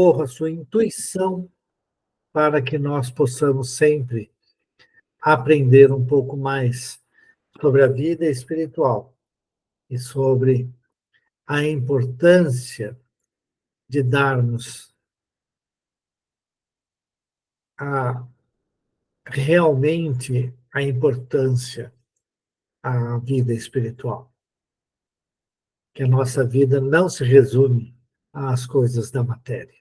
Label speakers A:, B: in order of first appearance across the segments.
A: a sua intuição para que nós possamos sempre aprender um pouco mais sobre a vida espiritual e sobre a importância de darmos realmente a importância à vida espiritual. Que a nossa vida não se resume às coisas da matéria.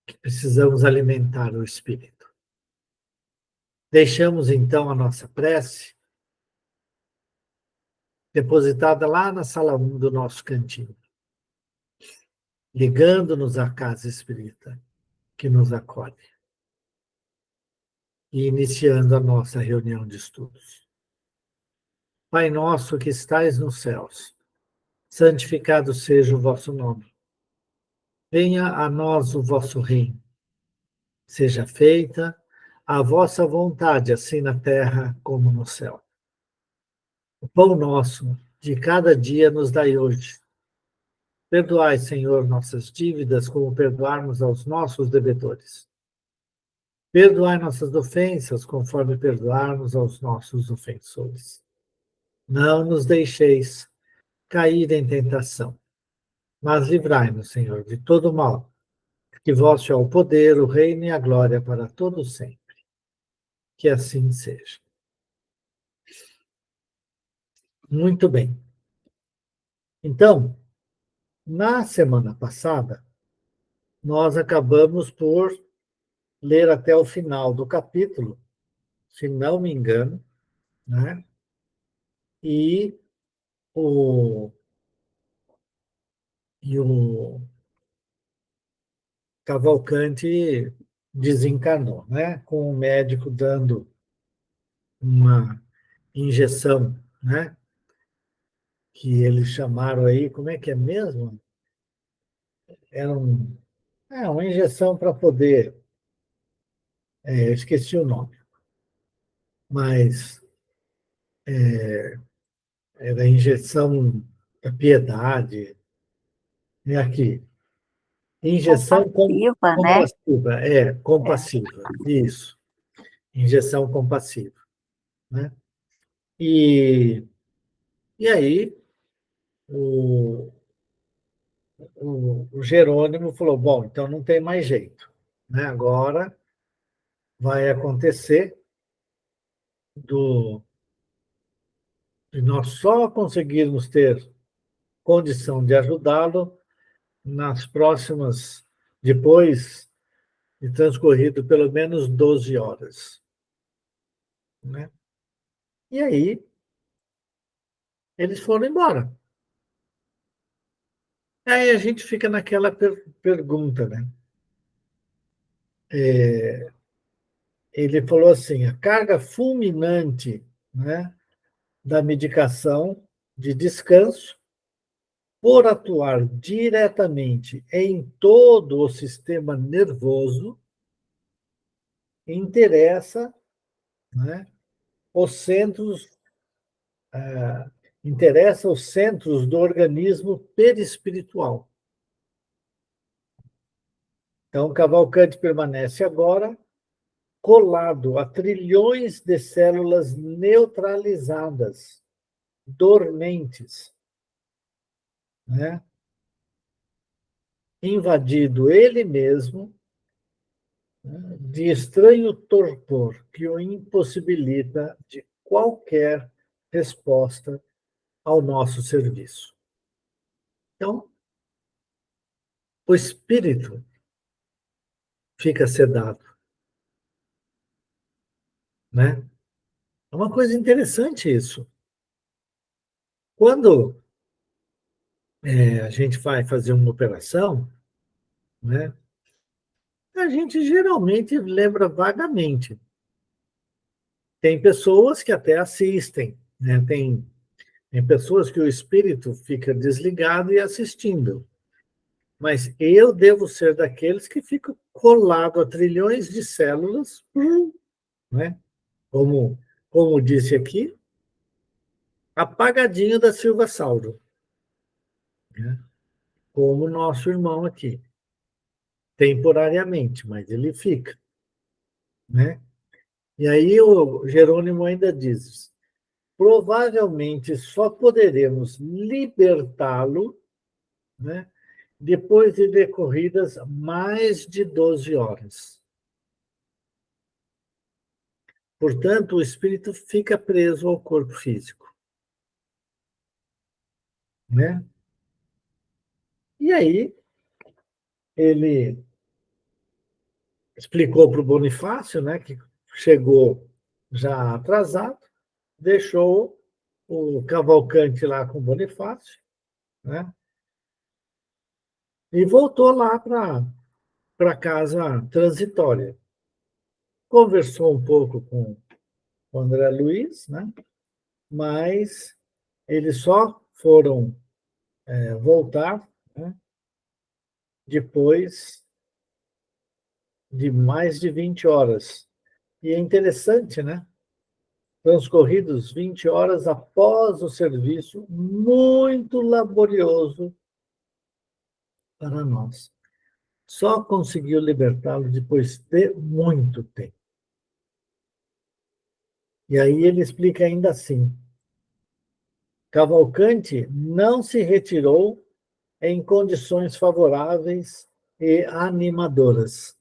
A: Que precisamos alimentar o espírito. Deixamos então a nossa prece depositada lá na sala 1 do nosso cantinho, ligando-nos à casa espírita que nos acolhe e iniciando a nossa reunião de estudos. Pai nosso que estais nos céus, santificado seja o vosso nome. Venha a nós o vosso reino. Seja feita a vossa vontade, assim na terra como no céu. O pão nosso de cada dia nos dai hoje. Perdoai, Senhor, nossas dívidas, como perdoarmos aos nossos devedores. Perdoai nossas ofensas, conforme perdoarmos aos nossos ofensores. Não nos deixeis cair em tentação, mas livrai-nos, Senhor, de todo mal, que vosso é o poder, o reino e a glória para todos sempre. Que assim seja. Muito bem. Então, na semana passada, nós acabamos por ler até o final do capítulo, se não me engano, né? E o, o Cavalcanti desencarnou, né? Com o médico dando uma injeção, né? Que eles chamaram aí, como é que é mesmo? Era uma injeção para poder, esqueci o nome, mas era injeção da piedade, é aqui, injeção
B: compassiva, né?
A: compassiva, compassiva, isso, injeção compassiva, né? E aí o Jerônimo falou, bom, então não tem mais jeito, né? Agora vai acontecer de nós só conseguirmos ter condição de ajudá-lo nas próximas, depois de transcorrido pelo menos 12 horas, né? E aí eles foram embora. Aí a gente fica naquela pergunta, né? Ele falou assim, a carga fulminante, né, da medicação de descanso, por atuar diretamente em todo o sistema nervoso, interessa, né, os centros, interessa os centros do organismo perispiritual. Então, Cavalcanti permanece agora colado a trilhões de células neutralizadas, dormentes, né? Invadido ele mesmo, né, de estranho torpor que o impossibilita de qualquer resposta ao nosso serviço. Então, o espírito fica sedado, né? É uma coisa interessante isso. Quando a gente vai fazer uma operação, né, a gente geralmente lembra vagamente. Tem pessoas que até assistem, né? Tem pessoas que o espírito fica desligado e assistindo. Mas eu devo ser daqueles que ficam colado a trilhões de células, né? Como disse aqui, apagadinho da Silva Sauro, né? como o nosso irmão aqui, temporariamente, mas ele fica, né? E aí o Jerônimo ainda diz: provavelmente só poderemos libertá-lo, né, depois de decorridas mais de 12 horas. Portanto, o espírito fica preso ao corpo físico, né? E aí ele explicou para o Bonifácio, né, que chegou já atrasado, deixou o Cavalcante lá com o Bonifácio, né, e voltou lá para casa transitória. Conversou um pouco com o André Luiz, né, mas eles só foram voltar, né, depois de mais de 20 horas. E é interessante, né? Transcorridos 20 horas após o serviço muito laborioso para nós. Só conseguiu libertá-lo depois de muito tempo. E aí ele explica ainda assim: Cavalcante não se retirou em condições favoráveis e animadoras.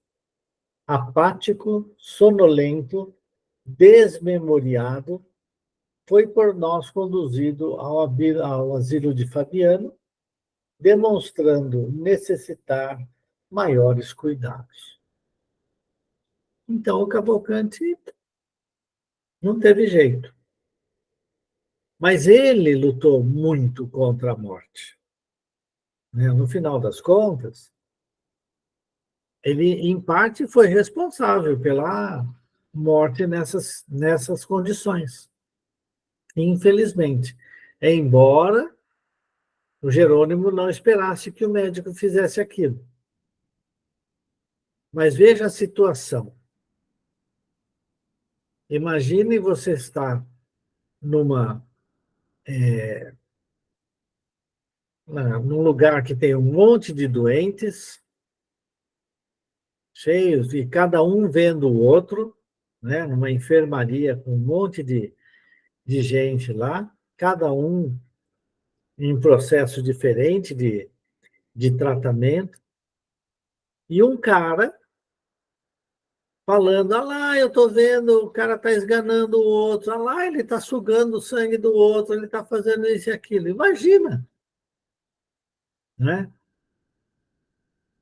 A: Apático, sonolento, desmemoriado, foi por nós conduzido ao asilo de Fabiano, demonstrando necessitar maiores cuidados. Então, o Cavalcante não teve jeito. Mas ele lutou muito contra a morte, né? No final das contas, ele, em parte, foi responsável pela morte nessas condições, infelizmente. Embora o Jerônimo não esperasse que o médico fizesse aquilo. Mas veja a situação. Imagine você estar numa, num lugar que tem um monte de doentes, cheios, e cada um vendo o outro, né? Numa enfermaria com um monte de gente lá, cada um em processo diferente de tratamento, e um cara falando, ah lá, eu estou vendo, o cara está esganando o outro, ah lá, ele está sugando o sangue do outro, ele está fazendo isso e aquilo. Imagina, né?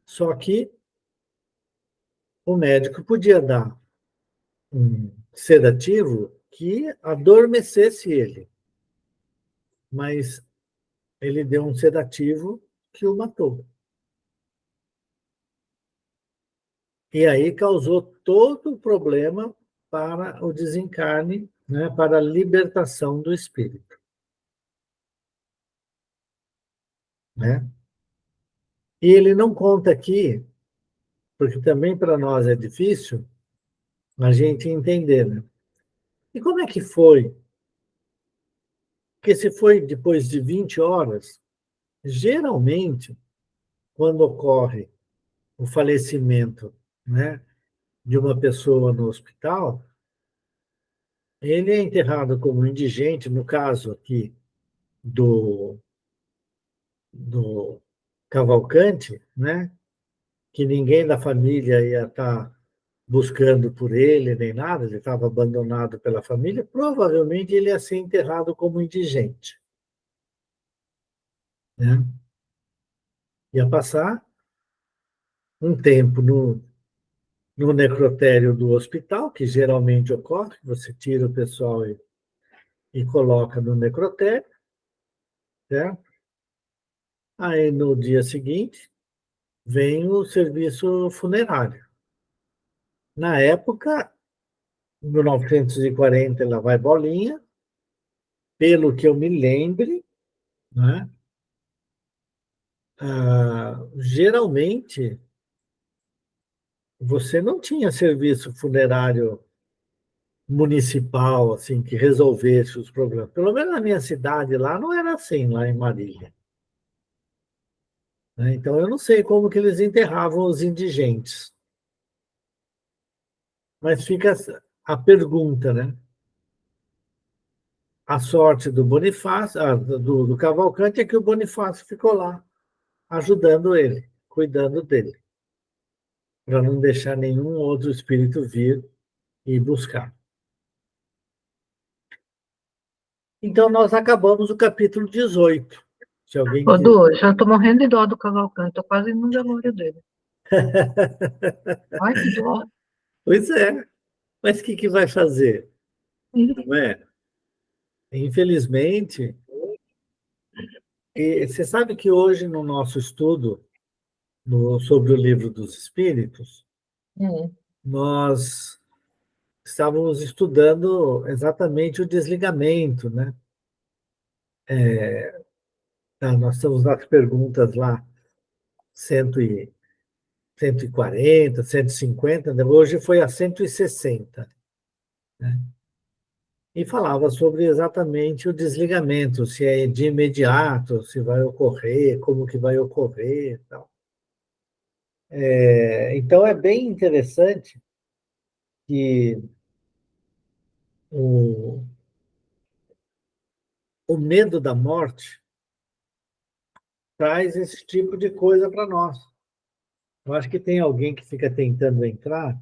A: Só que o médico podia dar um sedativo que adormecesse ele, mas ele deu um sedativo que o matou. E aí causou todo o problema para o desencarne, né, para a libertação do espírito, né? E ele não conta aqui, porque também para nós é difícil a gente entender, né? E como é que foi? Porque se foi depois de 20 horas, geralmente, quando ocorre o falecimento, né, de uma pessoa no hospital, ele é enterrado como indigente, no caso aqui do Cavalcante, né, que ninguém da família ia estar buscando por ele nem nada, ele estava abandonado pela família, provavelmente ele ia ser enterrado como indigente, né? Ia passar um tempo no necrotério do hospital, que geralmente ocorre, você tira o pessoal e coloca no necrotério, certo? Aí no dia seguinte vem o serviço funerário. Na época, em 1940, lá vai bolinha, pelo que eu me lembre, né? Geralmente você não tinha serviço funerário municipal assim que resolvesse os problemas. Pelo menos na minha cidade lá não era assim, lá em Marília, né? Então, eu não sei como que eles enterravam os indigentes, mas fica a pergunta, né? A sorte do Bonifácio, do Cavalcante, é que o Bonifácio ficou lá, ajudando ele, cuidando dele, para não deixar nenhum outro espírito vir e buscar. Então, nós acabamos o capítulo 18. Se alguém
B: Ô,
A: quiser.
B: Du, já tô morrendo de dó do Cavalcante, tô quase indo no velório dele. Ai, que dó.
A: Pois é, mas o que vai fazer? Não é? Infelizmente, e você sabe que hoje, no nosso estudo sobre o livro dos Espíritos,
B: Hum,
A: nós estávamos estudando exatamente o desligamento, né? Nós estamos nas perguntas lá, 100 140, 150, né? Hoje foi a 160, né? E falava sobre exatamente o desligamento, se é de imediato, se vai ocorrer, como que vai ocorrer, e tal. Então é bem interessante que o, o medo da morte traz esse tipo de coisa para nós. Eu acho que tem alguém que fica tentando entrar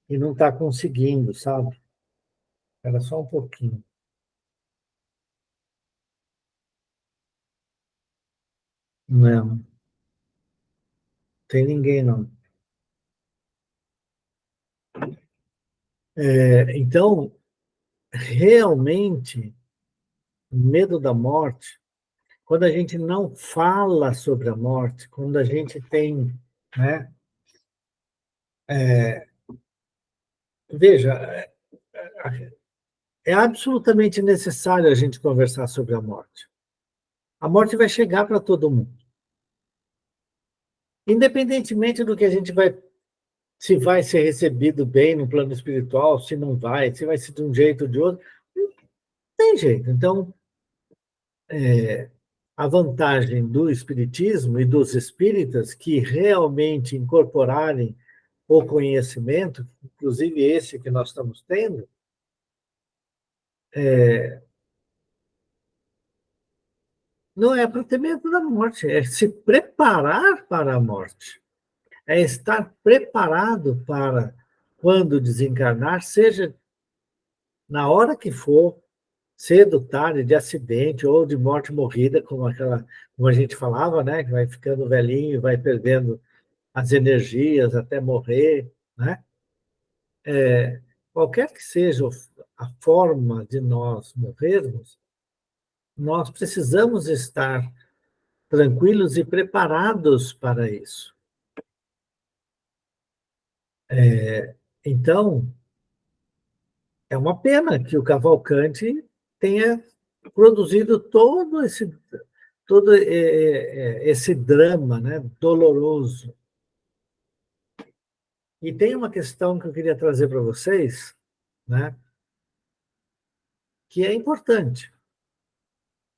A: e não está conseguindo, sabe? Era só um pouquinho. Não, tem ninguém não. Então, realmente, o medo da morte, quando a gente não fala sobre a morte, quando a gente tem, né? Veja, é absolutamente necessário a gente conversar sobre a morte. A morte vai chegar para todo mundo. Independentemente do que a gente vai, se vai ser recebido bem no plano espiritual, se não vai, se vai ser de um jeito ou de outro, não tem jeito. Então, a vantagem do espiritismo e dos espíritas que realmente incorporarem o conhecimento, inclusive esse que nós estamos tendo, não é para ter medo da morte, é se preparar para a morte. É estar preparado para, quando desencarnar, seja na hora que for, cedo, tarde, de acidente ou de morte morrida, como a gente falava, né? Que vai ficando velhinho e vai perdendo as energias até morrer, né? Qualquer que seja a forma de nós morrermos, nós precisamos estar tranquilos e preparados para isso. Então, é uma pena que o Cavalcante tenha produzido todo esse drama, né, doloroso. E tem uma questão que eu queria trazer para vocês, né, que é importante,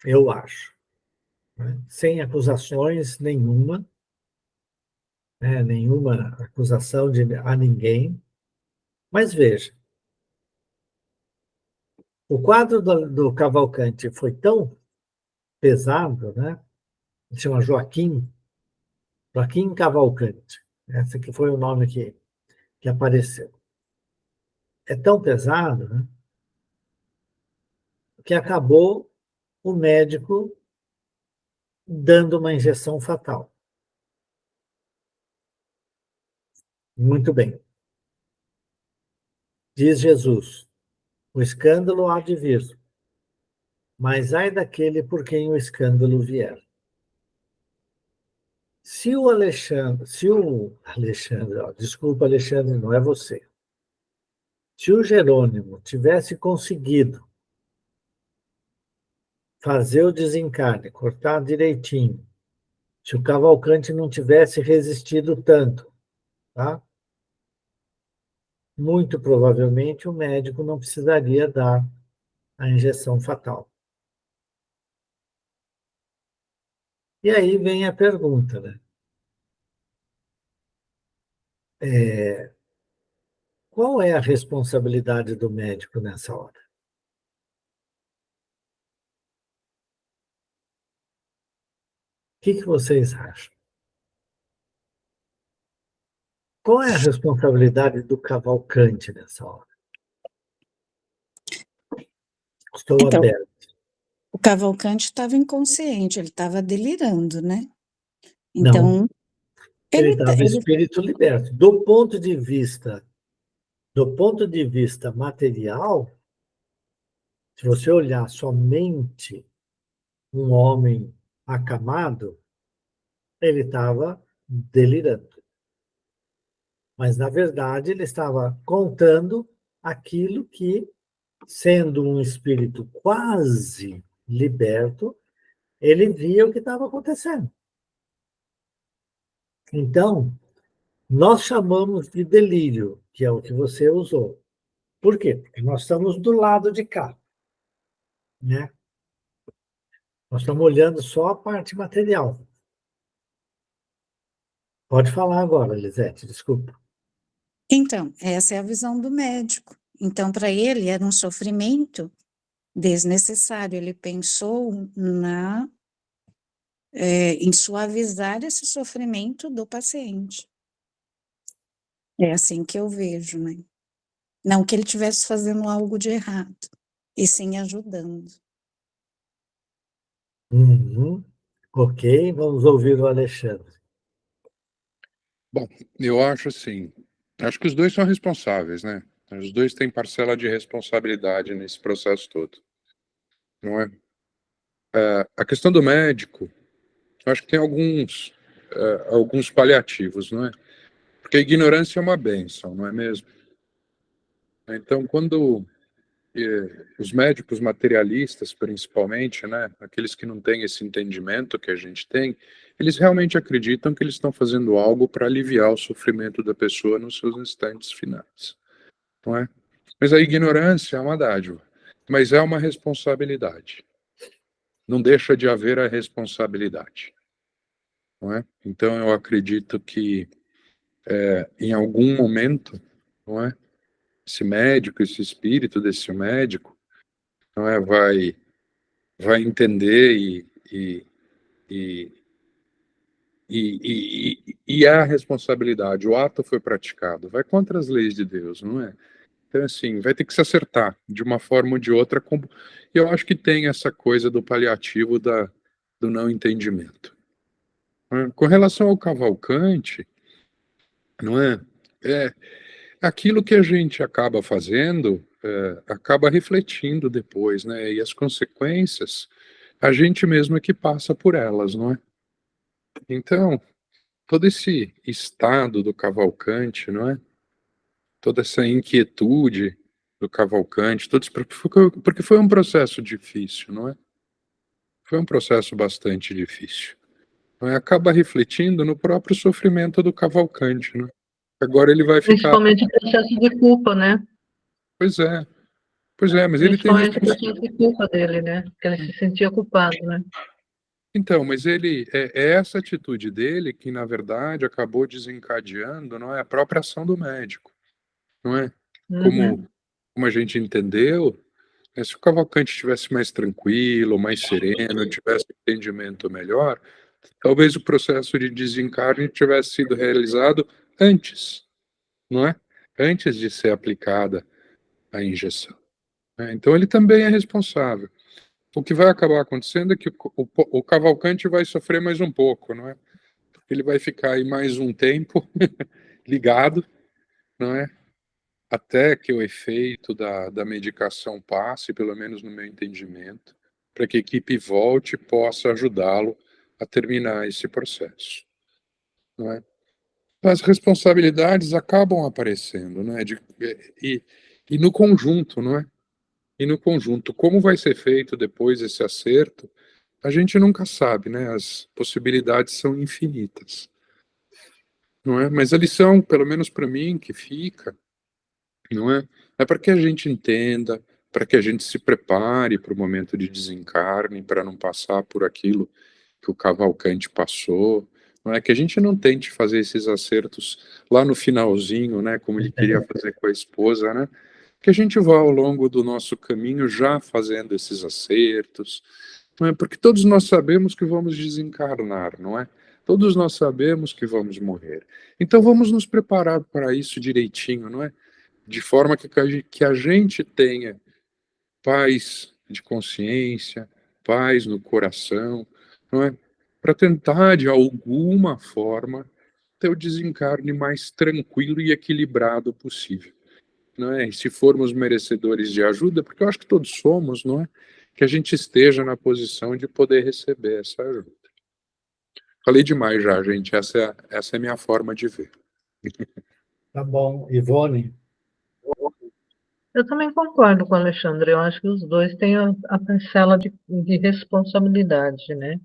A: eu acho, né, sem acusações nenhuma, né, nenhuma acusação a ninguém, mas veja, o quadro do Cavalcante foi tão pesado, né, chama Joaquim Cavalcante, esse que foi o nome que apareceu. É tão pesado, né, que acabou o médico dando uma injeção fatal. Muito bem. Diz Jesus: o escândalo há de vir, mas ai daquele por quem o escândalo vier. Se o Alexandre, ó, desculpa, Alexandre, não é você. Se o Jerônimo tivesse conseguido fazer o desencarne, cortar direitinho, se o Cavalcante não tivesse resistido tanto, tá? Muito provavelmente o médico não precisaria dar a injeção fatal. E aí vem a pergunta, né? Qual é a responsabilidade do médico nessa hora? O que vocês acham? Qual é a responsabilidade do Cavalcante nessa hora? Estou
C: Então,
A: aberto.
C: o Cavalcante estava inconsciente, ele estava delirando, né?
A: Não,
C: Então,
A: ele
C: ele,
A: estava espírito liberto. Do ponto de vista material, se você olhar somente um homem acamado, ele estava delirando. Mas, na verdade, ele estava contando aquilo que, sendo um espírito quase liberto, ele via o que estava acontecendo. Então, nós chamamos de delírio, que é o que você usou. Por quê? Porque nós estamos do lado de cá, né? Nós estamos olhando só a parte material. Pode falar agora, Lisete, desculpa.
C: Então, essa é a visão do médico. Então, para ele, era um sofrimento desnecessário. Ele pensou em suavizar esse sofrimento do paciente. É assim que eu vejo, né? Não que ele estivesse fazendo algo de errado, e sim ajudando.
A: Uhum. Ok, vamos ouvir o Alexandre.
D: Bom, eu acho assim, acho que os dois são responsáveis, né? Os dois têm parcela de responsabilidade nesse processo todo, não é? A questão do médico, eu acho que tem alguns paliativos, não é? Porque a ignorância é uma bênção, não é mesmo? Então, quando os médicos materialistas, principalmente, né, aqueles que não têm esse entendimento que a gente tem, eles realmente acreditam que eles estão fazendo algo para aliviar o sofrimento da pessoa nos seus instantes finais, não é? Mas a ignorância é uma dádiva, mas é uma responsabilidade. Não deixa de haver a responsabilidade, não é? Então eu acredito que em algum momento, não é? Esse médico, esse espírito desse médico, não é, vai entender e, e, e a responsabilidade, o ato foi praticado, vai contra as leis de Deus, não é? Então, assim, vai ter que se acertar de uma forma ou de outra. E eu acho que tem essa coisa do paliativo do não entendimento. Com relação ao Cavalcante, não é? É aquilo que a gente acaba fazendo, acaba refletindo depois, né? E as consequências, a gente mesmo é que passa por elas, não é? Então, todo esse estado do Cavalcante, não é? Toda essa inquietude do Cavalcante, porque foi um processo difícil, não é? Foi um processo bastante difícil. Não é? Acaba refletindo no próprio sofrimento do Cavalcante, né? Agora ele vai ficar.
B: Principalmente o processo de culpa, né?
D: Pois é, mas ele tem
B: Principalmente o
D: responsabilidade.
B: processo de culpa dele, né? Que ele se sentia culpado, né?
D: Então, mas ele é essa atitude dele que, na verdade, acabou desencadeando, não é, a própria ação do médico, não é?
B: Uhum.
D: Como a gente entendeu, se o Cavalcante estivesse mais tranquilo, mais sereno, tivesse um entendimento melhor, talvez o processo de desencarne tivesse sido realizado antes, não é? Antes de ser aplicada a injeção, né? Então ele também é responsável. O que vai acabar acontecendo é que o Cavalcante vai sofrer mais um pouco, não é? Ele vai ficar aí mais um tempo ligado, não é? Até que o efeito da medicação passe, pelo menos no meu entendimento, para que a equipe volte e possa ajudá-lo a terminar esse processo, não é? As responsabilidades acabam aparecendo, né? E, e no conjunto, não é? E no conjunto, como vai ser feito depois esse acerto, a gente nunca sabe, né? As possibilidades são infinitas, não é? Mas a lição, pelo menos para mim, que fica, não é? É para que a gente entenda, para que a gente se prepare para o momento de desencarne, para não passar por aquilo que o Cavalcante passou, não é? Que a gente não tente fazer esses acertos lá no finalzinho, né? Como ele queria fazer com a esposa, né? Que a gente vá ao longo do nosso caminho já fazendo esses acertos, não é? Porque todos nós sabemos que vamos desencarnar, não é? Todos nós sabemos que vamos morrer. Então vamos nos preparar para isso direitinho, não é? De forma que a gente tenha paz de consciência, paz no coração, não é? Para tentar, de alguma forma, ter o desencarne mais tranquilo e equilibrado possível, não é? E se formos merecedores de ajuda, porque eu acho que todos somos, não é? Que a gente esteja na posição de poder receber essa ajuda. Falei demais já, gente. Essa é a minha forma de ver.
A: Tá bom. Ivone?
B: Eu também concordo com o Alexandre. Eu acho que os dois têm a parcela de responsabilidade, né?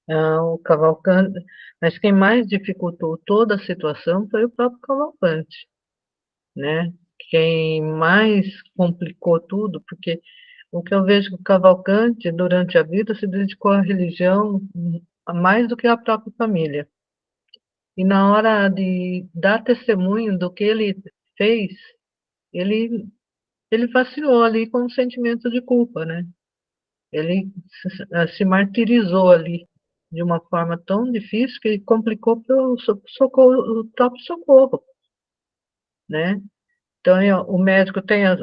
B: O Cavalcante, mas quem mais dificultou toda a situação foi o próprio Cavalcante, né? Quem mais complicou tudo, porque o que eu vejo que o Cavalcante, durante a vida, se dedicou à religião mais do que à própria família. E na hora de dar testemunho do que ele fez, ele, ele vacilou ali com um sentimento de culpa, né? Ele se martirizou ali de uma forma tão difícil que complicou para o próprio socorro, né? Então, o médico tem a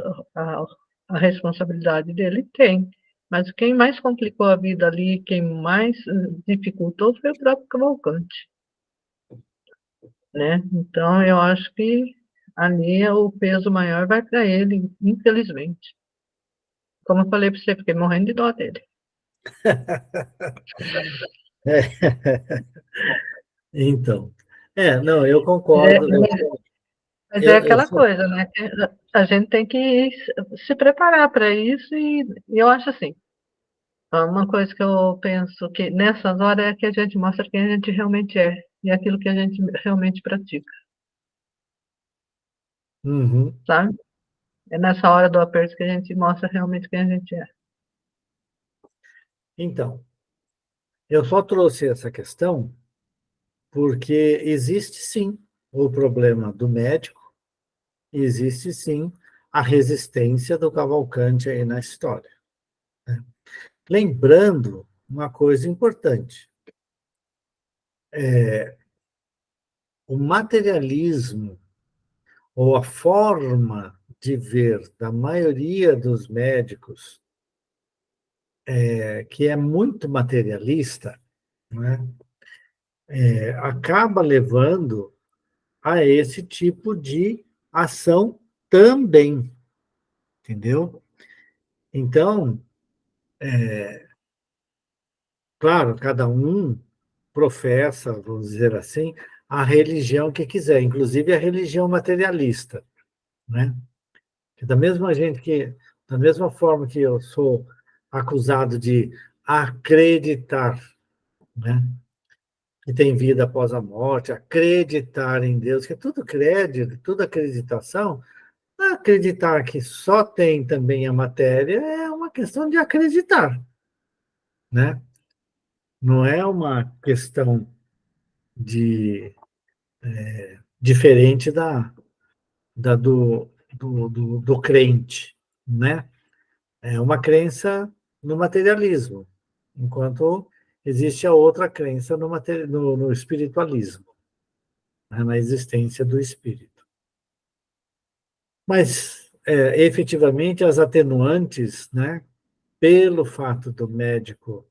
B: responsabilidade dele? Tem. Mas quem mais complicou a vida ali, quem mais dificultou foi o próprio Cavalcante, né? Então, eu acho que ali o peso maior vai para ele, infelizmente. Como eu falei para você, fiquei morrendo de dó dele.
A: Então, não, eu
B: É,
A: concordo.
B: mas é
A: Eu
B: aquela
A: sou,
B: coisa, né? A gente tem que se preparar para isso e eu acho assim, uma coisa que eu penso que nessas horas é que a gente mostra quem a gente realmente é e aquilo que a gente realmente pratica,
A: Uhum.
B: sabe? É nessa hora do aperto que a gente mostra realmente quem a gente é.
A: Então, eu só trouxe essa questão porque existe sim o problema do médico, existe sim a resistência do Cavalcante aí na história. Lembrando uma coisa importante: o materialismo, ou a forma de ver da maioria dos médicos, que é muito materialista, né, acaba levando a esse tipo de ação também, entendeu? Então, claro, cada um professa, vamos dizer assim, a religião que quiser, inclusive a religião materialista, né? Que da mesma forma que eu sou acusado de acreditar, né, que tem vida após a morte, acreditar em Deus, que é tudo crédito, tudo acreditação, acreditar que só tem também a matéria é uma questão de acreditar, né? Não é uma questão de diferente do crente, né? É uma crença no materialismo, enquanto existe a outra crença no espiritualismo, né? Na existência do espírito. Mas, efetivamente, as atenuantes, né, pelo fato do médico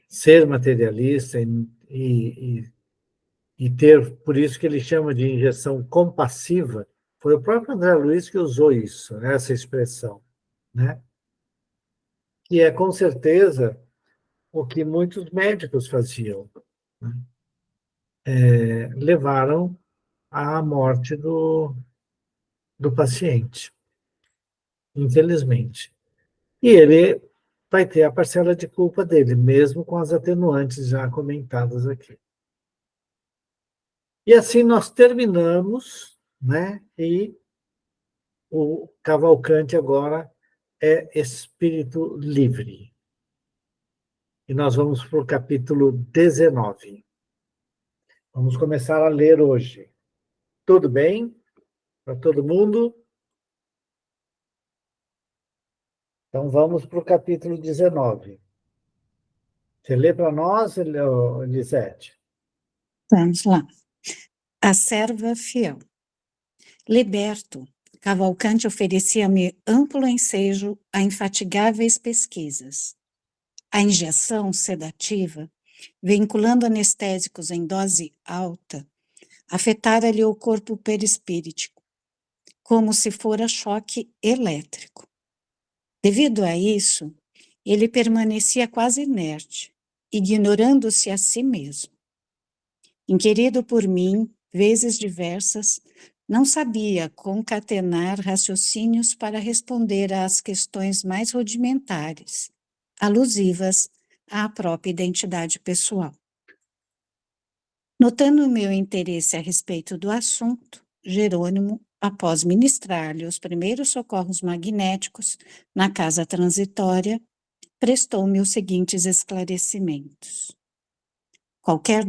A: ser materialista e ter, por isso que ele chama de injeção compassiva, foi o próprio André Luiz que usou isso, né, essa expressão, né? Que é, com certeza, o que muitos médicos faziam, né? Levaram à morte do paciente, infelizmente. E ele vai ter a parcela de culpa dele, mesmo com as atenuantes já comentadas aqui. E assim nós terminamos, né? E o Cavalcante agora é espírito livre. e nós vamos para o capítulo 19. Vamos começar a ler hoje. Tudo bem? Para todo mundo? Então vamos para o capítulo 19. Você lê para nós, Elisete?
C: Vamos lá. A serva fiel. Liberto, Cavalcante oferecia-me amplo ensejo a infatigáveis pesquisas. A injeção sedativa, vinculando anestésicos em dose alta, afetara-lhe o corpo perispíritico, como se fora choque elétrico. Devido a isso, ele permanecia quase inerte, ignorando-se a si mesmo. Inquirido por mim, vezes diversas, não sabia concatenar raciocínios para responder às questões mais rudimentares, alusivas à própria identidade pessoal. Notando o meu interesse a respeito do assunto, Jerônimo, após ministrar-lhe os primeiros socorros magnéticos na casa transitória, prestou-me os seguintes esclarecimentos. Qualquer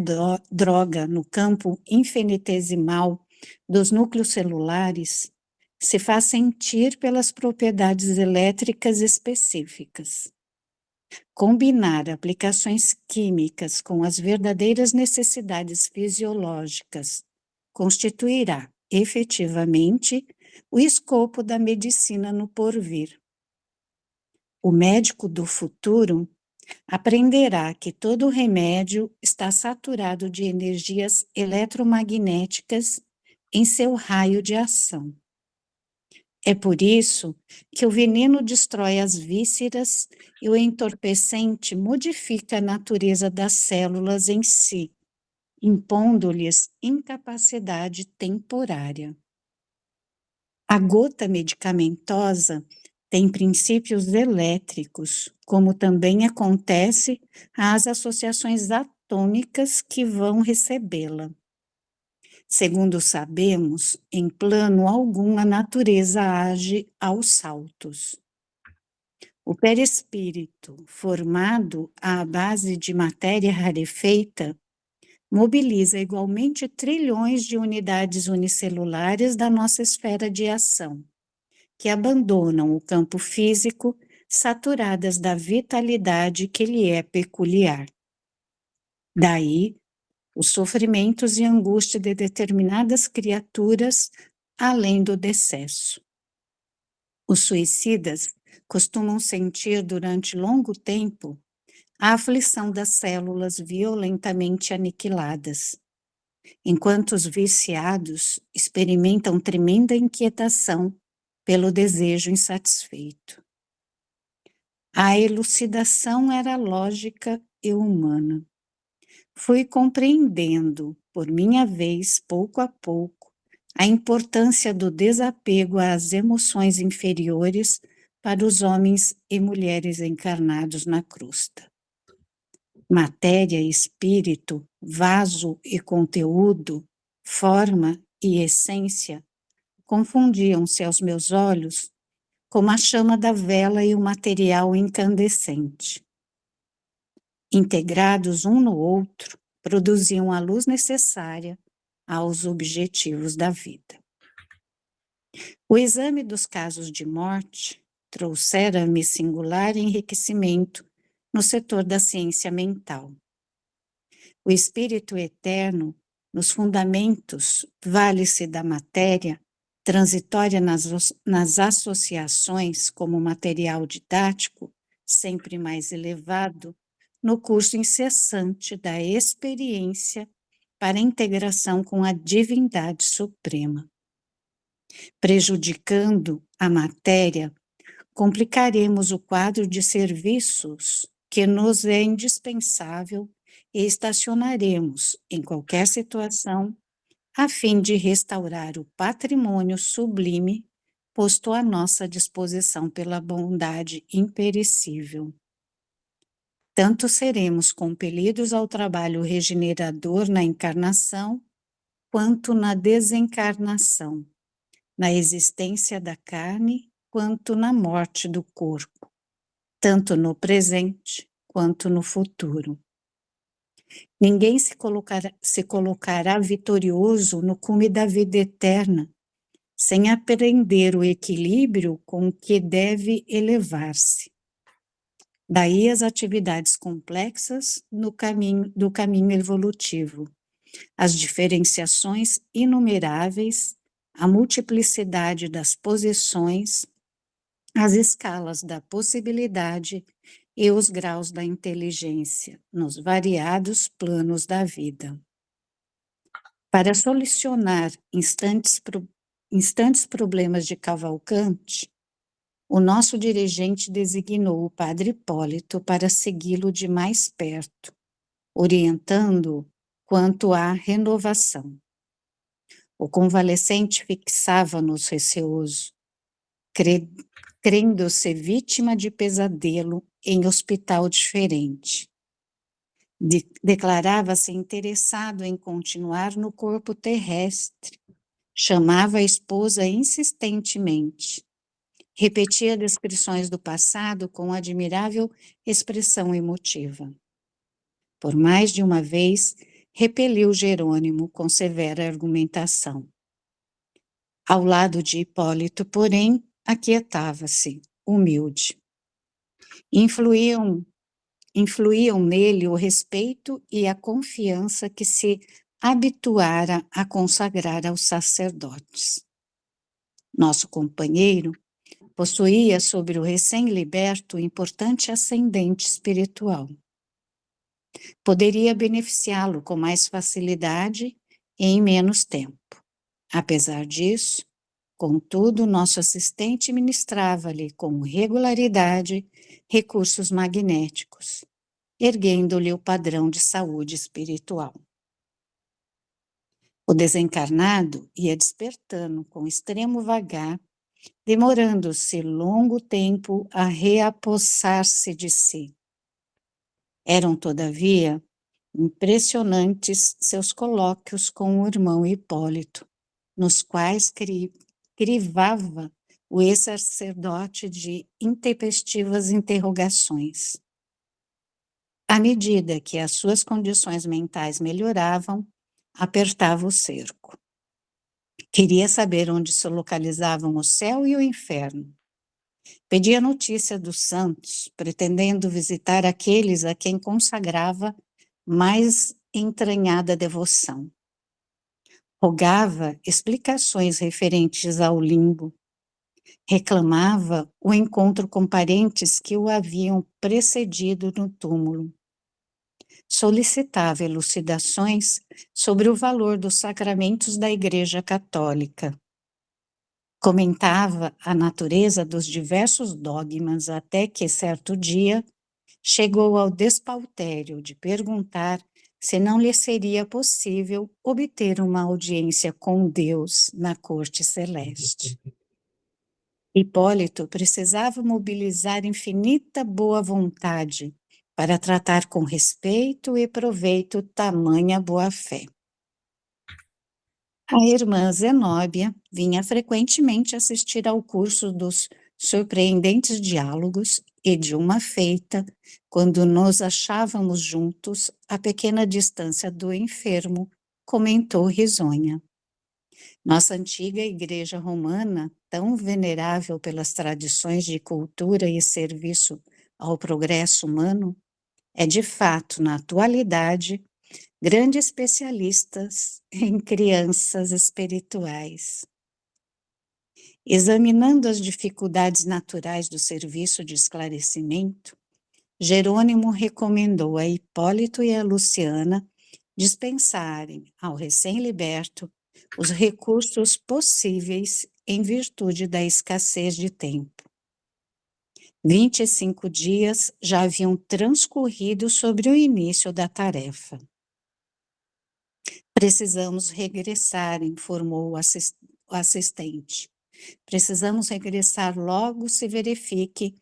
C: droga no campo infinitesimal dos núcleos celulares se faz sentir pelas propriedades elétricas específicas. Combinar aplicações químicas com as verdadeiras necessidades fisiológicas constituirá, efetivamente, o escopo da medicina no porvir. O médico do futuro aprenderá que todo remédio está saturado de energias eletromagnéticas em seu raio de ação. É por isso que o veneno destrói as vísceras e o entorpecente modifica a natureza das células em si, impondo-lhes incapacidade temporária. A gota medicamentosa tem princípios elétricos, como também acontece às associações atômicas que vão recebê-la. Segundo sabemos, em plano algum a natureza age aos saltos. O perispírito, formado à base de matéria rarefeita, mobiliza igualmente trilhões de unidades unicelulares da nossa esfera de ação, que abandonam o campo físico saturadas da vitalidade que lhe é peculiar. Daí, os sofrimentos e angústia de determinadas criaturas, além do decesso. Os suicidas costumam sentir durante longo tempo a aflição das células violentamente aniquiladas, enquanto os viciados experimentam tremenda inquietação pelo desejo insatisfeito. A elucidação era lógica e humana. Fui compreendendo, por minha vez, pouco a pouco, a importância do desapego às emoções inferiores para os homens e mulheres encarnados na crosta. Matéria e espírito, vaso e conteúdo, forma e essência, confundiam-se aos meus olhos como a chama da vela e o material incandescente. Integrados um no outro, produziam a luz necessária aos objetivos da vida. O exame dos casos de morte trouxera-me singular enriquecimento no setor da ciência mental. O espírito eterno, nos fundamentos, vale-se da matéria, transitória nas associações como material didático, sempre mais elevado, no curso incessante da experiência para a integração com a divindade suprema. Prejudicando a matéria, complicaremos o quadro de serviços que nos é indispensável e estacionaremos, em qualquer situação, a fim de restaurar o patrimônio sublime posto à nossa disposição pela bondade imperecível. Tanto seremos compelidos ao trabalho regenerador na encarnação, quanto na desencarnação, na existência da carne, quanto na morte do corpo, tanto no presente quanto no futuro. Ninguém se colocará vitorioso no cume da vida eterna, sem aprender o equilíbrio com que deve elevar-se. Daí as atividades complexas do caminho evolutivo, as diferenciações inumeráveis, a multiplicidade das posições, as escalas da possibilidade e os graus da inteligência nos variados planos da vida. Para solucionar instantes problemas de Cavalcante, o nosso dirigente designou o padre Hipólito para segui-lo de mais perto, orientando-o quanto à renovação. O convalescente fixava-nos receoso, crendo-se vítima de pesadelo em hospital diferente. Declarava-se interessado em continuar no corpo terrestre. Chamava a esposa insistentemente. Repetia descrições do passado com admirável expressão emotiva. Por mais de uma vez, repeliu Jerônimo com severa argumentação. Ao lado de Hipólito, porém, aquietava-se, humilde. Influíam nele o respeito e a confiança que se habituara a consagrar aos sacerdotes. Nosso companheiro possuía sobre o recém-liberto importante ascendente espiritual. Poderia beneficiá-lo com mais facilidade e em menos tempo. Apesar disso, contudo, nosso assistente ministrava-lhe com regularidade recursos magnéticos, erguendo-lhe o padrão de saúde espiritual. O desencarnado ia despertando com extremo vagar, demorando-se longo tempo a reapossar-se de si. Eram, todavia, impressionantes seus colóquios com o irmão Hipólito, nos quais crivava o ex-sacerdote de intempestivas interrogações. À medida que as suas condições mentais melhoravam, apertava o cerco. Queria saber onde se localizavam o céu e o inferno. Pedia notícia dos santos, pretendendo visitar aqueles a quem consagrava mais entranhada devoção. Rogava explicações referentes ao limbo. Reclamava o encontro com parentes que o haviam precedido no túmulo. Solicitava elucidações sobre o valor dos sacramentos da Igreja Católica. Comentava a natureza dos diversos dogmas até que, certo dia, chegou ao despautério de perguntar se não lhe seria possível obter uma audiência com Deus na corte celeste. Hipólito precisava mobilizar infinita boa vontade para tratar com respeito e proveito tamanha boa-fé. A irmã Zenóbia vinha frequentemente assistir ao curso dos surpreendentes diálogos e, de uma feita, quando nos achávamos juntos, a pequena distância do enfermo, comentou risonha. Nossa antiga igreja romana, tão venerável pelas tradições de cultura e serviço ao progresso humano, é de fato, na atualidade, grande especialista em crianças espirituais. Examinando as dificuldades naturais do serviço de esclarecimento, Jerônimo recomendou a Hipólito e a Luciana dispensarem ao recém-liberto os recursos possíveis em virtude da escassez de tempo. 25 dias já haviam transcorrido sobre o início da tarefa. Precisamos regressar, informou o assistente. Precisamos regressar logo se verifique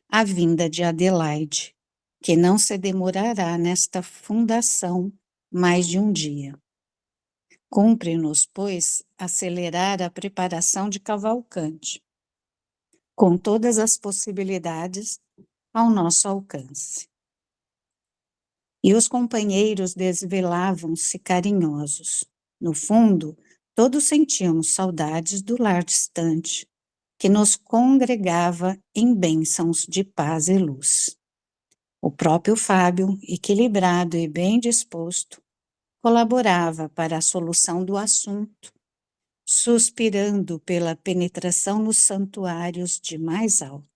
C: a vinda de Adelaide, que não se demorará nesta fundação mais de um dia. Cumpre-nos, pois, acelerar a preparação de Cavalcante, com todas as possibilidades ao nosso alcance. E os companheiros desvelavam-se carinhosos. No fundo, todos sentíamos saudades do lar distante, que nos congregava em bênçãos de paz e luz. O próprio Fábio, equilibrado e bem disposto, colaborava para a solução do assunto, suspirando pela penetração nos santuários de mais alto.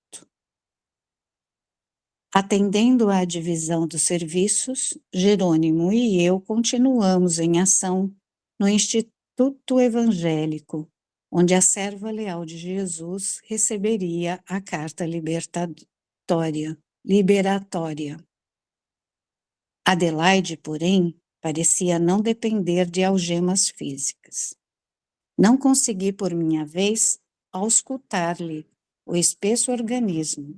C: Atendendo à divisão dos serviços, Jerônimo e eu continuamos em ação no Instituto Evangélico, onde a serva leal de Jesus receberia a carta liberatória. Adelaide, porém, parecia não depender de algemas físicas. Não consegui, por minha vez, auscultar-lhe o espesso organismo,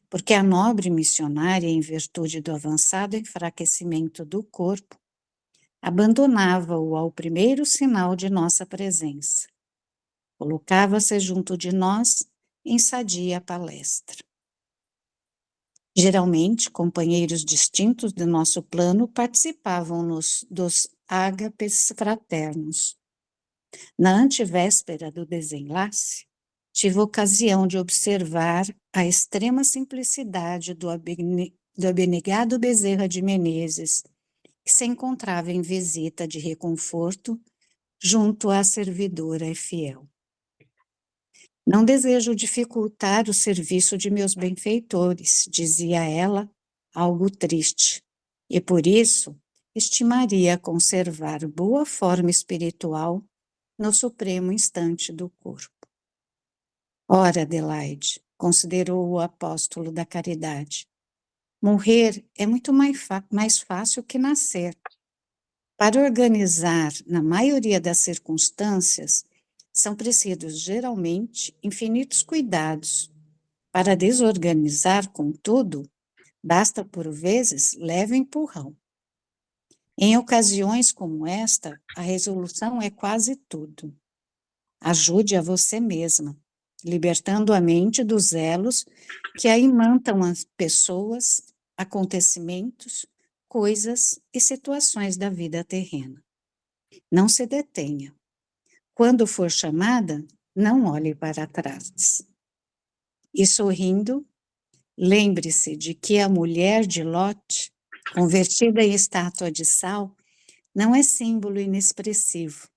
C: porque a nobre missionária, em virtude do avançado enfraquecimento do corpo, abandonava-o ao primeiro sinal de nossa presença. Colocava-se junto de nós em sadia palestra. Geralmente, companheiros distintos do nosso plano participavam dos ágapes fraternos. Na antevéspera do desenlace, tive ocasião de observar a extrema simplicidade do abnegado Bezerra de Menezes, que se encontrava em visita de reconforto junto à servidora fiel. Não desejo dificultar o serviço de meus benfeitores, dizia ela, algo triste, e por isso estimaria conservar boa forma espiritual no supremo instante do corpo. Ora, Adelaide, considerou o apóstolo da caridade, morrer é muito mais fácil que nascer. Para organizar, na maioria das circunstâncias, são precisos, geralmente, infinitos cuidados. Para desorganizar, contudo, basta, por vezes, leve empurrão. Em ocasiões como esta, a resolução é quase tudo. Ajude a você mesma, libertando a mente dos elos que a imantam as pessoas, acontecimentos, coisas e situações da vida terrena. Não se detenha. Quando for chamada, não olhe para trás. E sorrindo, lembre-se de que a mulher de Lot, convertida em estátua de sal, não é símbolo inexpressivo.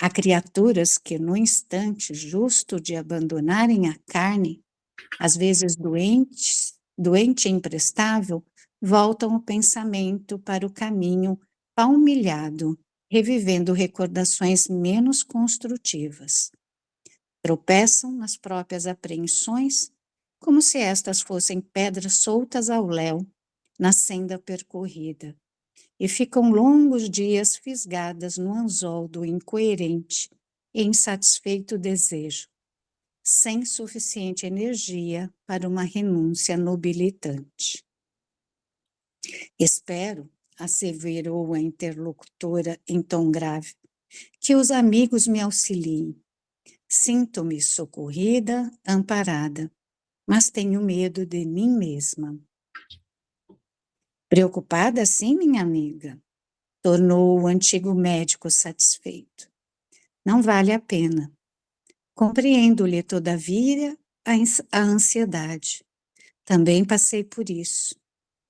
C: Há criaturas que, no instante justo de abandonarem a carne, às vezes doente e imprestável, voltam o pensamento para o caminho palmilhado, revivendo recordações menos construtivas. Tropeçam nas próprias apreensões, como se estas fossem pedras soltas ao léu, na senda percorrida, e ficam longos dias fisgadas no anzol do incoerente e insatisfeito desejo, sem suficiente energia para uma renúncia nobilitante. Espero, asseverou a interlocutora em tom grave, que os amigos me auxiliem. Sinto-me socorrida, amparada, mas tenho medo de mim mesma. Preocupada, sim, minha amiga, tornou o antigo médico satisfeito. Não vale a pena. Compreendo-lhe, todavia, a ansiedade. Também passei por isso.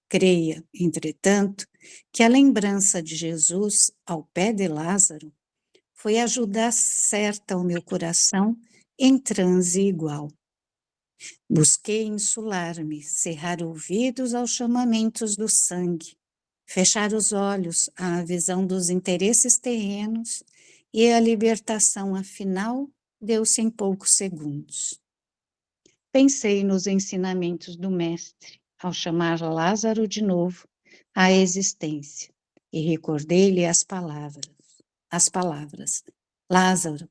C: Creia, entretanto, que a lembrança de Jesus ao pé de Lázaro foi ajuda certa ao meu coração em transe igual. Busquei insular-me, cerrar ouvidos aos chamamentos do sangue, fechar os olhos à visão dos interesses terrenos, e a libertação, afinal, deu-se em poucos segundos. Pensei nos ensinamentos do Mestre, ao chamar Lázaro de novo à existência, e recordei-lhe as palavras, Lázaro,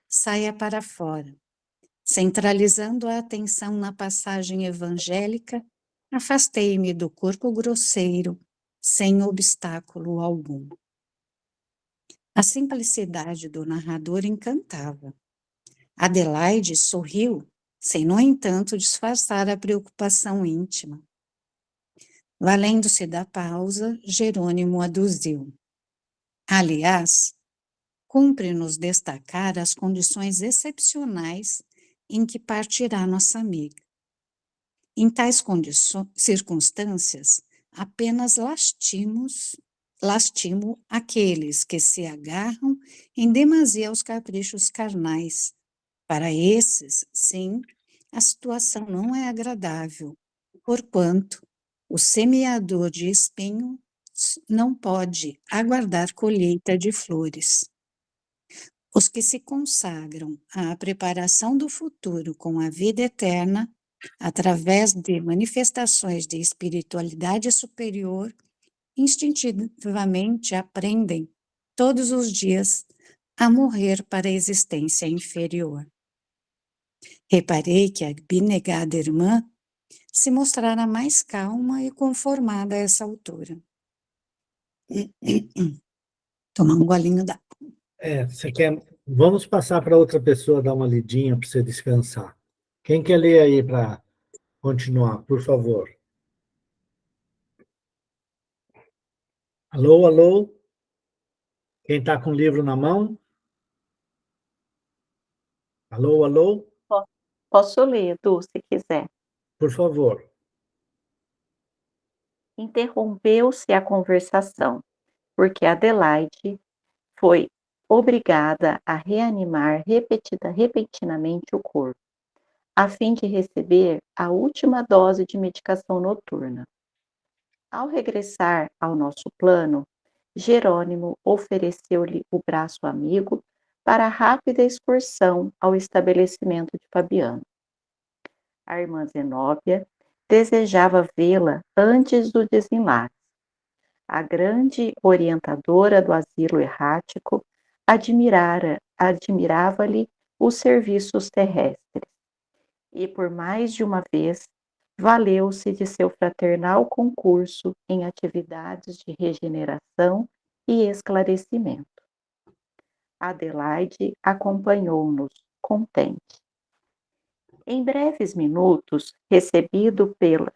C: saia para fora. Centralizando a atenção na passagem evangélica, afastei-me do corpo grosseiro, sem obstáculo algum. A simplicidade do narrador encantava. Adelaide sorriu, sem, no entanto, disfarçar a preocupação íntima. Valendo-se da pausa, Jerônimo aduziu: aliás, cumpre-nos destacar as condições excepcionais em que partirá nossa amiga. Em tais circunstâncias, apenas lastimo aqueles que se agarram em demasia aos caprichos carnais. Para esses, sim, a situação não é agradável, porquanto o semeador de espinhos não pode aguardar colheita de flores. Os que se consagram à preparação do futuro com a vida eterna, através de manifestações de espiritualidade superior, instintivamente aprendem, todos os dias, a morrer para a existência inferior. Reparei que a abnegada irmã se mostrara mais calma e conformada a essa altura. Tomar um golinho da...
A: Você quer... Vamos passar para outra pessoa dar uma lidinha para você descansar. Quem quer ler aí para continuar, por favor? Alô, alô? Quem está com o livro na mão? Alô, alô?
E: Posso ler, Edu, se quiser.
A: Por favor.
E: Interrompeu-se a conversação, porque Adelaide foi obrigada a reanimar repentinamente o corpo, a fim de receber a última dose de medicação noturna. Ao regressar ao nosso plano, Jerônimo ofereceu-lhe o braço amigo para a rápida excursão ao estabelecimento de Fabiano. A irmã Zenóbia desejava vê-la antes do desenlace. A grande orientadora do asilo errático admirava-lhe os serviços terrestres e, por mais de uma vez, valeu-se de seu fraternal concurso em atividades de regeneração e esclarecimento. Adelaide acompanhou-nos, contente. Em breves minutos, recebidos pela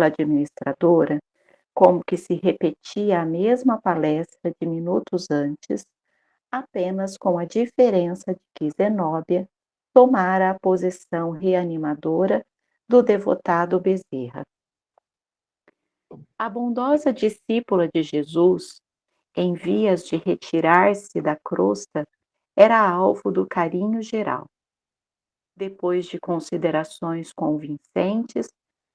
E: administradora, como que se repetia a mesma palestra de minutos antes, apenas com a diferença de que Zenóbia tomara a posição reanimadora do devotado Bezerra. A bondosa discípula de Jesus, em vias de retirar-se da crosta, era alvo do carinho geral. Depois de considerações convincentes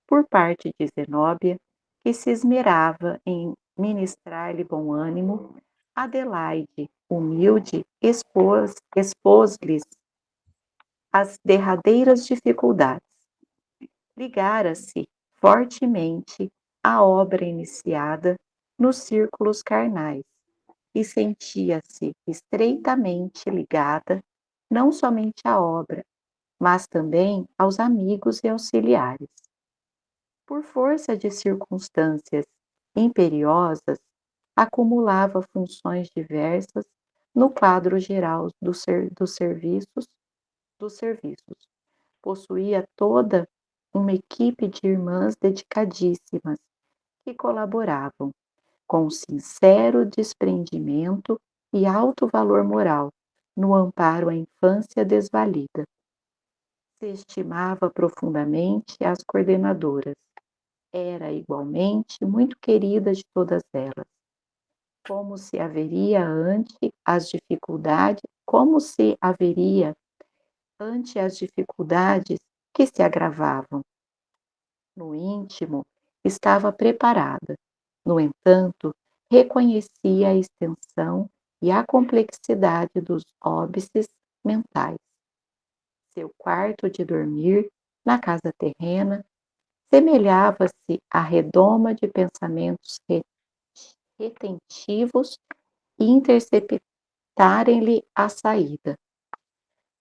E: por parte de Zenóbia, que se esmerava em ministrar-lhe bom ânimo, Adelaide, humilde, expôs-lhes as derradeiras dificuldades. Ligara-se fortemente à obra iniciada nos círculos carnais e sentia-se estreitamente ligada não somente à obra, mas também aos amigos e auxiliares. Por força de circunstâncias imperiosas, acumulava funções diversas no quadro geral dos serviços. Possuía toda uma equipe de irmãs dedicadíssimas que colaboravam com sincero desprendimento e alto valor moral no amparo à infância desvalida. Se estimava profundamente as coordenadoras. Era igualmente muito querida de todas elas. Como se haveria ante as dificuldades que se agravavam. No íntimo, estava preparada. No entanto, reconhecia a extensão e a complexidade dos óbices mentais. Seu quarto de dormir, na casa terrena, semelhava-se à redoma de pensamentos retentivos e interceptarem-lhe a saída.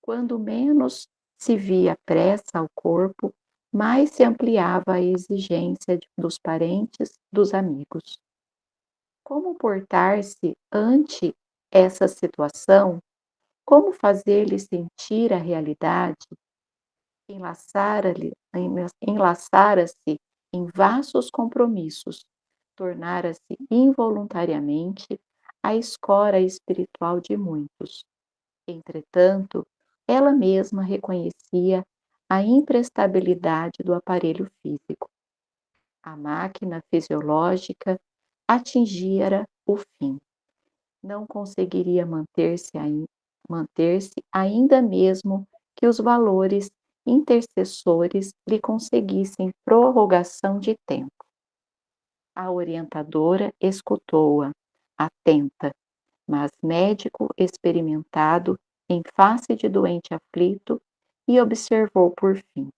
E: Quando menos se via pressa ao corpo, mais se ampliava a exigência dos parentes, dos amigos. Como portar-se ante essa situação? Como fazer-lhe sentir a realidade? Enlaçara-se em vastos compromissos, tornara-se involuntariamente a escora espiritual de muitos. Entretanto, ela mesma reconhecia a imprestabilidade do aparelho físico. A máquina fisiológica atingira o fim. Não conseguiria manter-se ainda mesmo que os valores intercessores lhe conseguissem prorrogação de tempo. A orientadora escutou-a, atenta, mas médico experimentado em face de doente aflito, e observou por fim: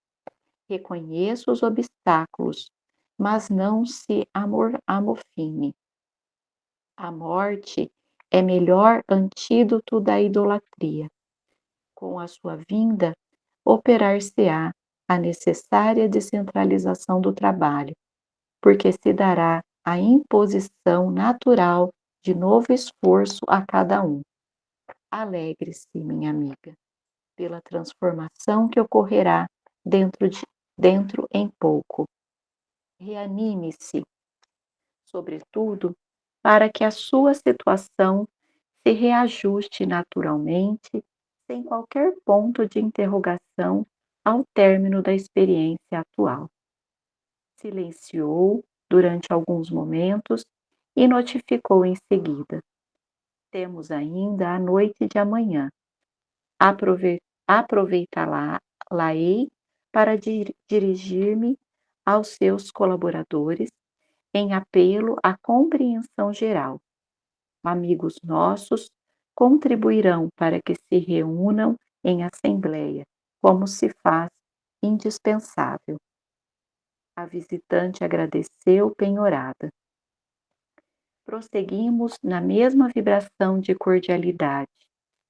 E: reconheço os obstáculos, mas não se amofine. A morte é melhor antídoto da idolatria. Com a sua vinda, operar-se-á a necessária descentralização do trabalho, porque se dará a imposição natural de novo esforço a cada um. Alegre-se, minha amiga, pela transformação que ocorrerá dentro em pouco. Reanime-se, sobretudo, para que a sua situação se reajuste naturalmente, sem qualquer ponto de interrogação ao término da experiência atual. Silenciou durante alguns momentos e notificou em seguida: temos ainda a noite de amanhã. Aproveitá-la-ei para dirigir-me aos seus colaboradores em apelo à compreensão geral. Amigos nossos contribuirão para que se reúnam em assembleia, como se faz indispensável. A visitante agradeceu penhorada. Prosseguimos na mesma vibração de cordialidade,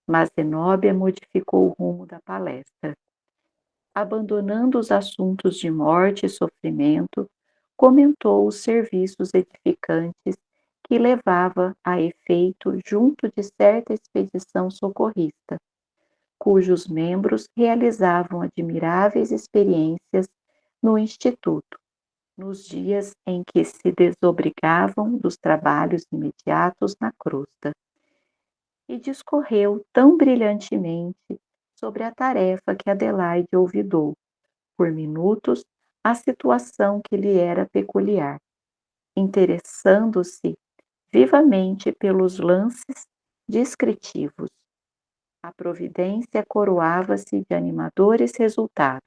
E: mas Zenóbia modificou o rumo da palestra. Abandonando os assuntos de morte e sofrimento, comentou os serviços edificantes que levava a efeito junto de certa expedição socorrista, cujos membros realizavam admiráveis experiências no Instituto, nos dias em que se desobrigavam dos trabalhos imediatos na crosta, e discorreu tão brilhantemente sobre a tarefa que Adelaide olvidou, por minutos, a situação que lhe era peculiar, interessando-se vivamente pelos lances descritivos. A providência coroava-se de animadores resultados,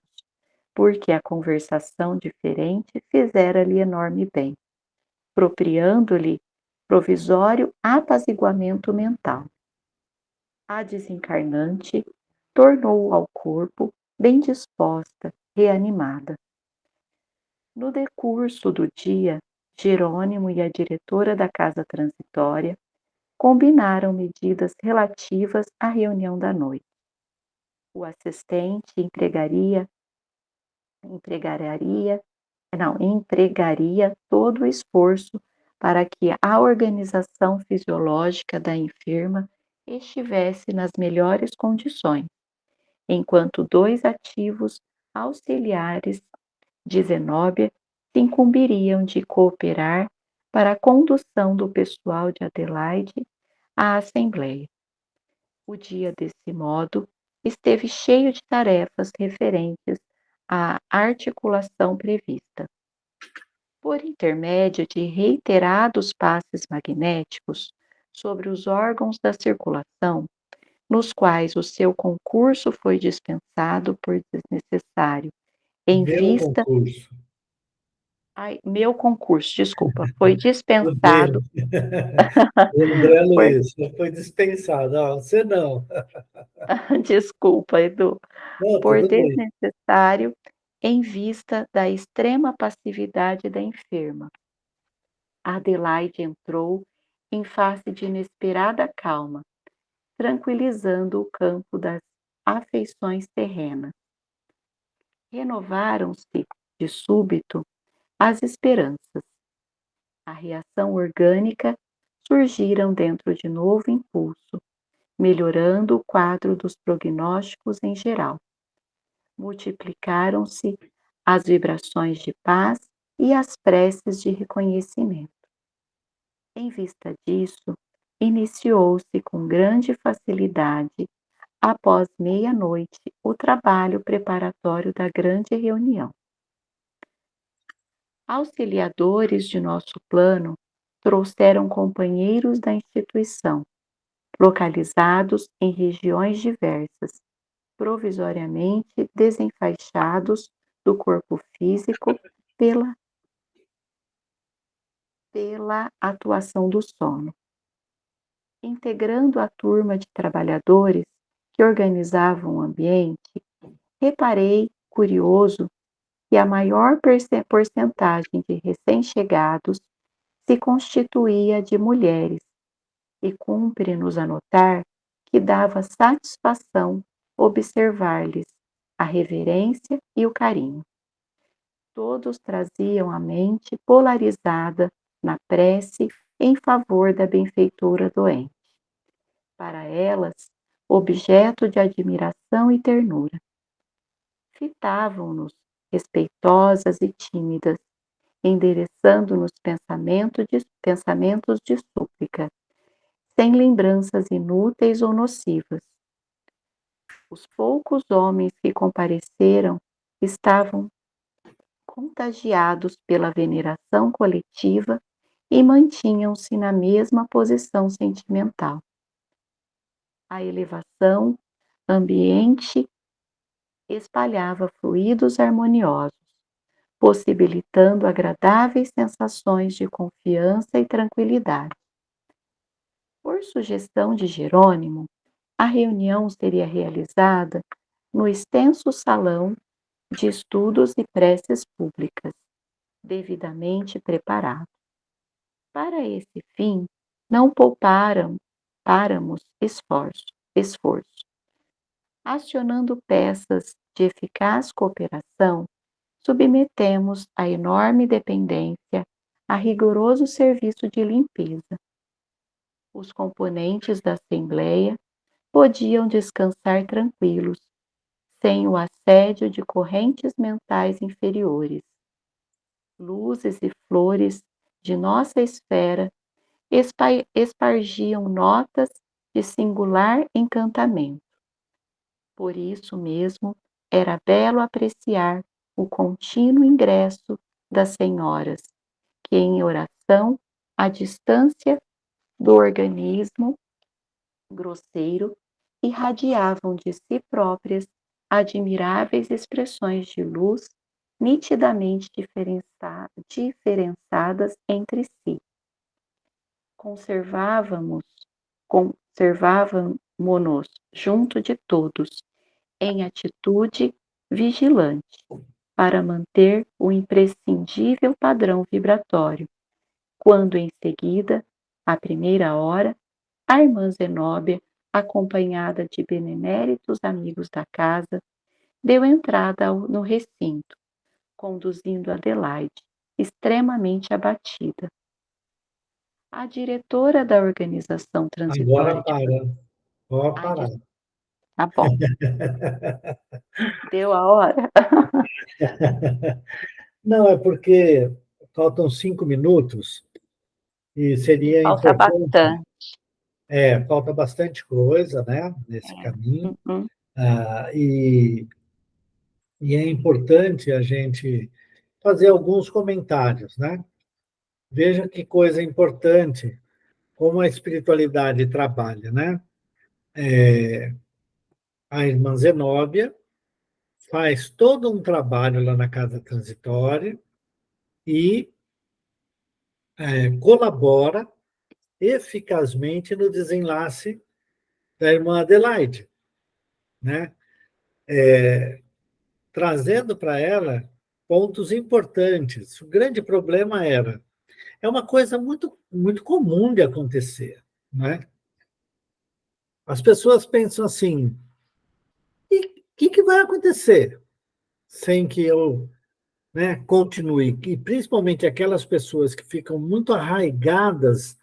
E: porque a conversação diferente fizera-lhe enorme bem, propriando-lhe provisório apaziguamento mental. A desencarnante tornou ao corpo bem disposta, reanimada. No decurso do dia, Jerônimo e a diretora da casa transitória combinaram medidas relativas à reunião da noite. O assistente empregaria todo o esforço para que a organização fisiológica da enferma estivesse nas melhores condições, enquanto 2 ativos auxiliares de Zenóbia se incumbiriam de cooperar para a condução do pessoal de Adelaide à Assembleia. O dia, desse modo, esteve cheio de tarefas referentes à articulação prevista. Por intermédio de reiterados passes magnéticos sobre os órgãos da circulação, nos quais o seu concurso foi dispensado por desnecessário, em vista... Meu concurso, desculpa, foi dispensado.
A: André Luiz, foi dispensado. Você não.
E: Desculpa, Edu.
A: Não,
E: Por
A: tudo bem.
E: desnecessário, em vista da extrema passividade da enferma. Adelaide entrou em face de inesperada calma, tranquilizando o campo das afeições terrenas. Renovaram-se, de súbito, as esperanças. A reação orgânica surgiram dentro de novo impulso, melhorando o quadro dos prognósticos em geral. Multiplicaram-se as vibrações de paz e as preces de reconhecimento. Em vista disso, iniciou-se com grande facilidade, após meia-noite, o trabalho preparatório da grande reunião. Auxiliadores de nosso plano trouxeram companheiros da instituição, localizados em regiões diversas, provisoriamente desenfaixados do corpo físico pela atuação do sono. Integrando a turma de trabalhadores que organizavam o ambiente, reparei, curioso, que a maior porcentagem de recém-chegados se constituía de mulheres, e cumpre-nos anotar que dava satisfação observar-lhes a reverência e o carinho. Todos traziam a mente polarizada na prece em favor da benfeitora doente. Para elas, objeto de admiração e ternura. Fitavam-nos, respeitosas e tímidas, endereçando-nos pensamentos de súplica, sem lembranças inúteis ou nocivas. Os poucos homens que compareceram estavam contagiados pela veneração coletiva e mantinham-se na mesma posição sentimental. A elevação ambiente espalhava fluidos harmoniosos, possibilitando agradáveis sensações de confiança e tranquilidade. Por sugestão de Jerônimo, a reunião seria realizada no extenso salão de estudos e preces públicas, devidamente preparado. Para esse fim, não poupáramos esforço. Acionando peças de eficaz cooperação, submetemos a enorme dependência a rigoroso serviço de limpeza. Os componentes da Assembleia podiam descansar tranquilos, sem o assédio de correntes mentais inferiores. Luzes e flores de nossa esfera espargiam notas de singular encantamento. Por isso mesmo, era belo apreciar o contínuo ingresso das senhoras, que em oração, à distância do organismo grosseiro, irradiavam de si próprias admiráveis expressões de luz nitidamente diferenciadas entre si. Conservávamo-nos junto de todos, em atitude vigilante, para manter o imprescindível padrão vibratório, quando em seguida, à primeira hora, a irmã Zenóbia, acompanhada de beneméritos amigos da casa, deu entrada no recinto, conduzindo Adelaide, extremamente abatida. A diretora da organização transitória...
A: Agora para. Pode parar.
E: Tá bom. Deu a hora?
A: Não, é porque faltam 5 minutos e seria
E: Falta
A: importante.
E: bastante.
A: Falta bastante coisa, né, nesse caminho.
E: Uhum.
A: E é importante a gente fazer alguns comentários, né? Veja que coisa importante, como a espiritualidade trabalha, né? A irmã Zenóbia faz todo um trabalho lá na casa transitória e colabora eficazmente no desenlace da irmã Adelaide, né? Trazendo para ela pontos importantes. O grande problema é uma coisa muito, muito comum de acontecer, né? As pessoas pensam assim, e o que vai acontecer sem que eu, né, continue? E principalmente aquelas pessoas que ficam muito arraigadas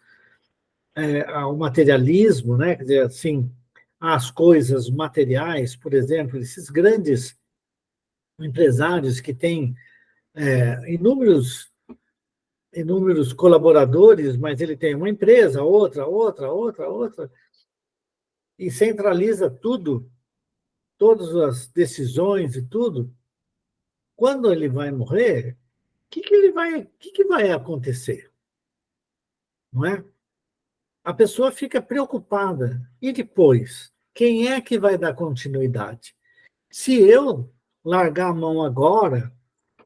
A: ao materialismo, né? Quer dizer, assim, às coisas materiais, por exemplo, esses grandes empresários que têm inúmeros colaboradores, mas ele tem uma empresa, outra, e centraliza tudo, todas as decisões e tudo. Quando ele vai morrer, que vai acontecer? Não é? A pessoa fica preocupada. E depois? Quem é que vai dar continuidade? Se eu largar a mão agora,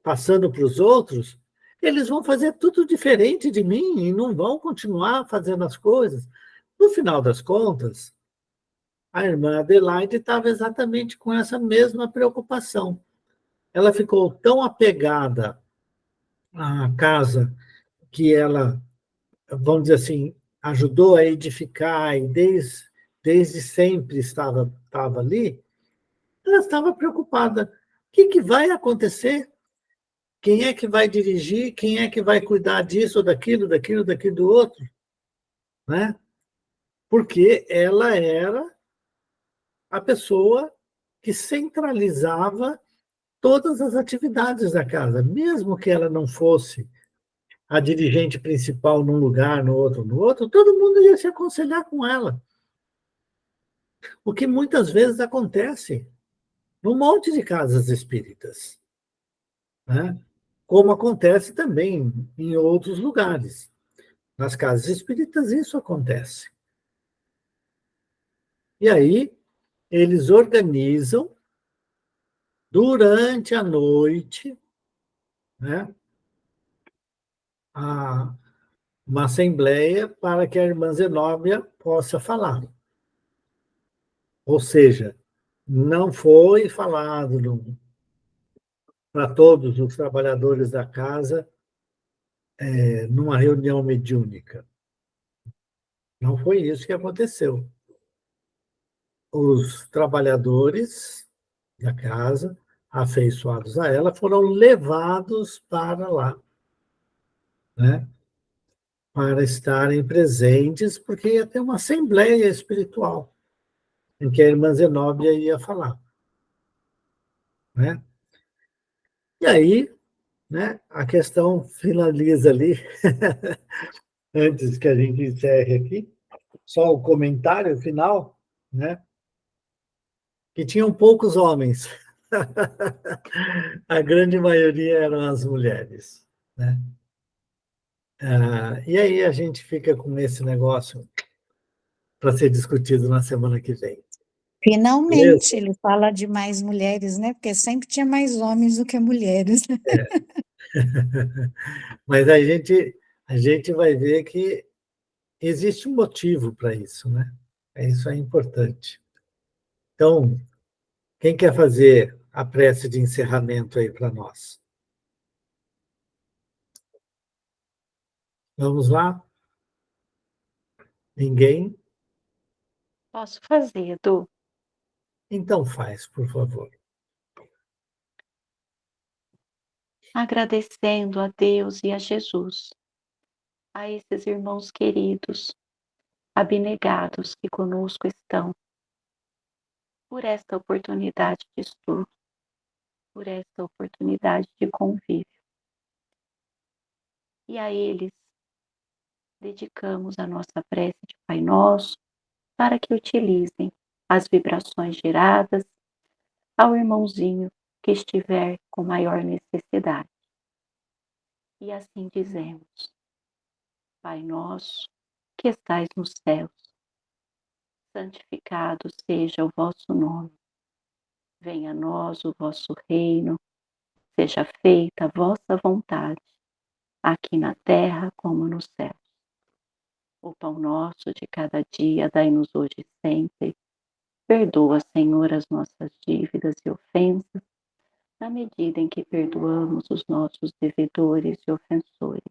A: passando para os outros, eles vão fazer tudo diferente de mim e não vão continuar fazendo as coisas. No final das contas, a irmã Adelaide estava exatamente com essa mesma preocupação. Ela ficou tão apegada à casa que ela, vamos dizer assim, ajudou a edificar e desde sempre estava ali. Ela estava preocupada. O que vai acontecer? Quem é que vai dirigir? Quem é que vai cuidar disso, ou daquilo, do outro? Né? Porque ela era a pessoa que centralizava todas as atividades da casa, mesmo que ela não fosse a dirigente principal num lugar, no outro, todo mundo ia se aconselhar com ela. O que muitas vezes acontece num monte de casas espíritas, né? Como acontece também em outros lugares. Nas casas espíritas isso acontece. E aí eles organizam durante a noite, né, uma assembleia para que a irmã Zenóbia possa falar. Ou seja, não foi falado para todos os trabalhadores da casa numa reunião mediúnica. Não foi isso que aconteceu. Os trabalhadores da casa, afeiçoados a ela, foram levados para lá, né? Para estarem presentes, porque ia ter uma assembleia espiritual em que a irmã Zenóbia ia falar, né? E aí, né, a questão finaliza ali, antes que a gente encerre aqui, só o comentário final, né? Que tinham poucos homens. A grande maioria eram as mulheres, né? E aí a gente fica com esse negócio para ser discutido na semana que vem.
C: Finalmente,
A: Beleza?
C: ele fala de mais mulheres, né? Porque sempre tinha mais homens do que mulheres.
A: Mas a gente vai ver que existe um motivo para isso, né? Isso é importante. Então, quem quer fazer a prece de encerramento aí para nós? Vamos lá? Ninguém?
E: Posso fazer, Edu?
A: Então faz, por favor.
E: Agradecendo a Deus e a Jesus, a esses irmãos queridos, abnegados que conosco estão, por esta oportunidade de estudo, por esta oportunidade de convívio. E a eles dedicamos a nossa prece de Pai Nosso, para que utilizem as vibrações geradas ao irmãozinho que estiver com maior necessidade. E assim dizemos: Pai nosso, que estais nos céus, santificado seja o vosso nome. Venha a nós o vosso reino, seja feita a vossa vontade, aqui na terra como nos céus. O pão nosso de cada dia dai-nos hoje e sempre. Perdoa, Senhor, as nossas dívidas e ofensas, na medida em que perdoamos os nossos devedores e ofensores.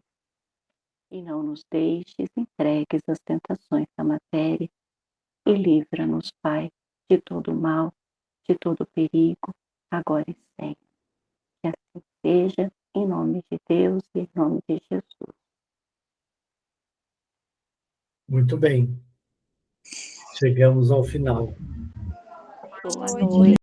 E: E não nos deixes entregues às tentações da matéria, e livra-nos, Pai, de todo mal, de todo perigo, agora e sempre. Que assim seja, em nome de Deus e em nome de Jesus.
A: Muito bem. Chegamos ao final.
E: Boa noite.